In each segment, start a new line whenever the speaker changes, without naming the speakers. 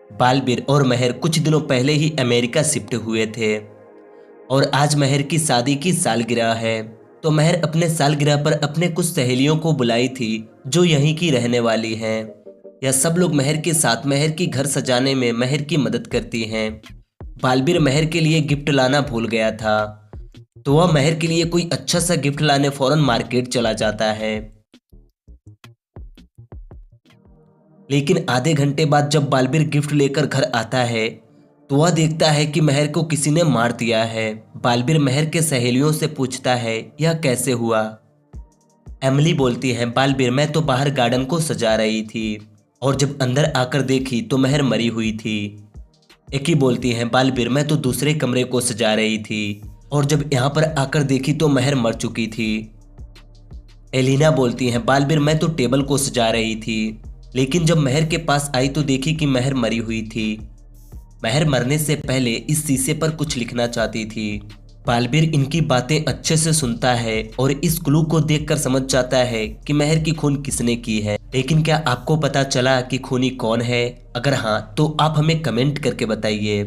बालबीर और महर कुछ दिनों पहले ही अमेरिका शिफ्ट हुए थे और आज महर की शादी की सालगिरह है। तो महर अपने सालगिरह पर अपने कुछ सहेलियों को बुलाई थी जो यहीं की रहने वाली हैं। यह सब लोग महर के साथ महर की घर सजाने में महर की मदद करती हैं। बालबीर महर के लिए गिफ्ट लाना भूल गया था, तो वह महर के लिए कोई अच्छा सा गिफ्ट लाने फौरन मार्केट चला जाता है। लेकिन आधे घंटे बाद जब बालबीर गिफ्ट लेकर घर आता है तो वह देखता है कि महर को किसी ने मार दिया है। बालबीर महर के सहेलियों से पूछता है यह कैसे हुआ। एमिली बोलती है, बालबीर मैं तो बाहर गार्डन को सजा रही थी और जब अंदर आकर देखी तो महर मरी हुई थी। एकी बोलती है, बालबीर मैं तो दूसरे कमरे को सजा रही थी और जब यहाँ पर आकर देखी तो महर मर चुकी थी। एलिना बोलती है, बालबीर मैं तो टेबल को सजा रही थी लेकिन जब महर के पास आई तो देखी कि महर मरी हुई थी। महर मरने से पहले इस शीशे पर कुछ लिखना चाहती थी। बालबीर इनकी बातें अच्छे से सुनता है और इस क्लू को देखकर समझ जाता है कि महर की खून किसने की है। लेकिन क्या आपको पता चला कि खूनी कौन है? अगर हाँ तो आप हमें कमेंट करके बताइए।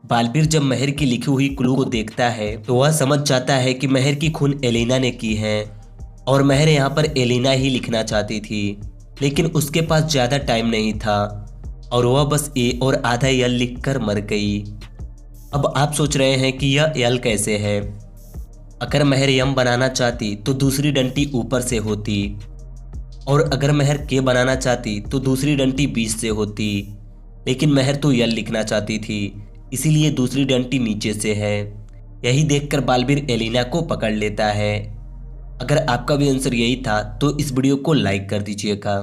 बालबीर जब महर की लिखी हुई क्लू को देखता है तो वह समझ जाता है कि महर की खून एलिना ने की है और महर यहाँ पर एलिना ही लिखना चाहती थी, लेकिन उसके पास ज़्यादा टाइम नहीं था और वह बस ए और आधा यल लिखकर मर गई। अब आप सोच रहे हैं कि यह यल कैसे है। अगर महर यम बनाना चाहती तो दूसरी डंटी ऊपर से होती और अगर महर के बनाना चाहती तो दूसरी डंटी बीच से होती, लेकिन महर तो यल लिखना चाहती थी इसीलिए दूसरी डंटी नीचे से है। यही देखकर बालबीर एलिना को पकड़ लेता है। अगर आपका भी आंसर यही था तो इस वीडियो को लाइक कर दीजिएगा।